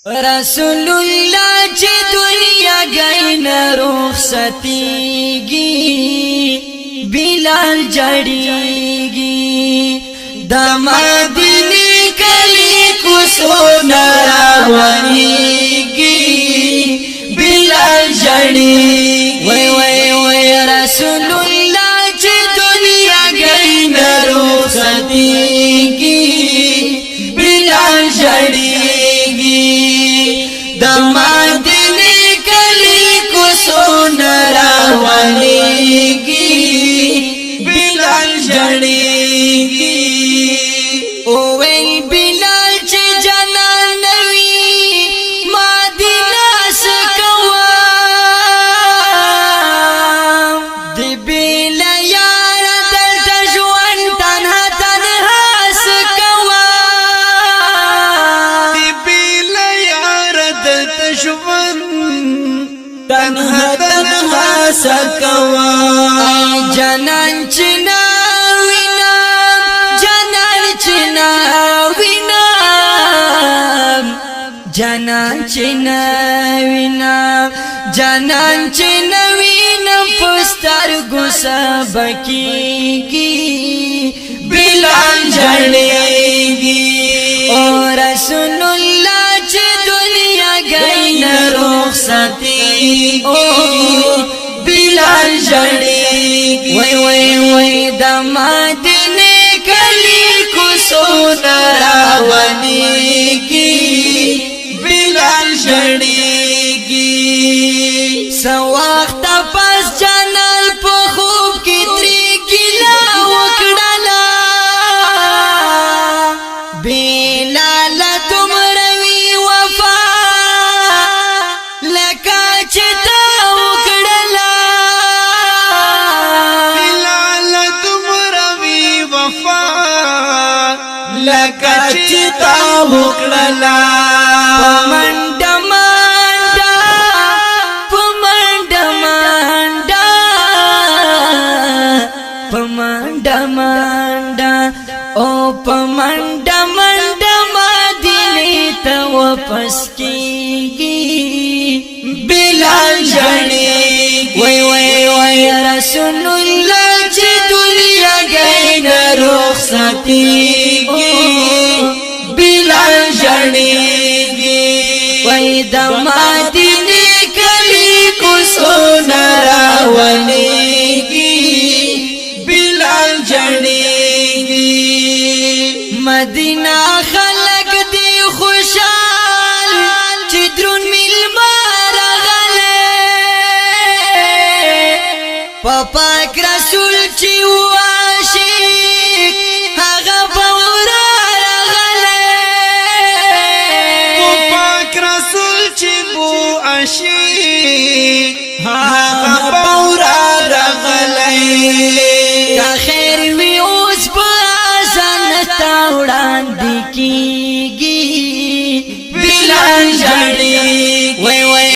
رسول الله چې دنیا غین رخصتیږي بلال جړیږي د مدینه کلی کوڅو نراونیږي بلال جړیږي وای رسول الله چې دنیا غین رخصتیږي بلال جړیږي د مدینه کلی کوڅو نراونیږي بلال جړیږي او ویل بلال چې جنان نوي مدینه سکوا دی بل یار دلته ژوند تنها سکوا دی بل یار دلته ژوند تنها سکوا جنان چنا جنان چنوینا پستر گسا بکیگی بلال جڑیگی او رسول اللہ چه دنیا گئی رخصتیگی بلال جڑیگی وی دا مدینه کلی کوڅو نراونیگی بلال جړیږي سواخت پس جنال په خوب کې تری ګلا وکړلا بلال تمره وی وفا لکه چې تا وکړلا بلال تمره وی وفا لکه چې تا وکړلا پمنډا مدینه ته واپس کیږي بلال جړیږي وای رسول الله چې دنیا غین رخصتیږي بلال جړیږي وای د مدینه کلی کوڅو نراونیږي بلال جړیږي مدینہ خلق دی خوشحال چې درون ملمار غله پاک رسول چې عاشق هغه بورا غله پاک رسول چې عاشق هغه بورا غله کا خیر وی اوس وړاندې کی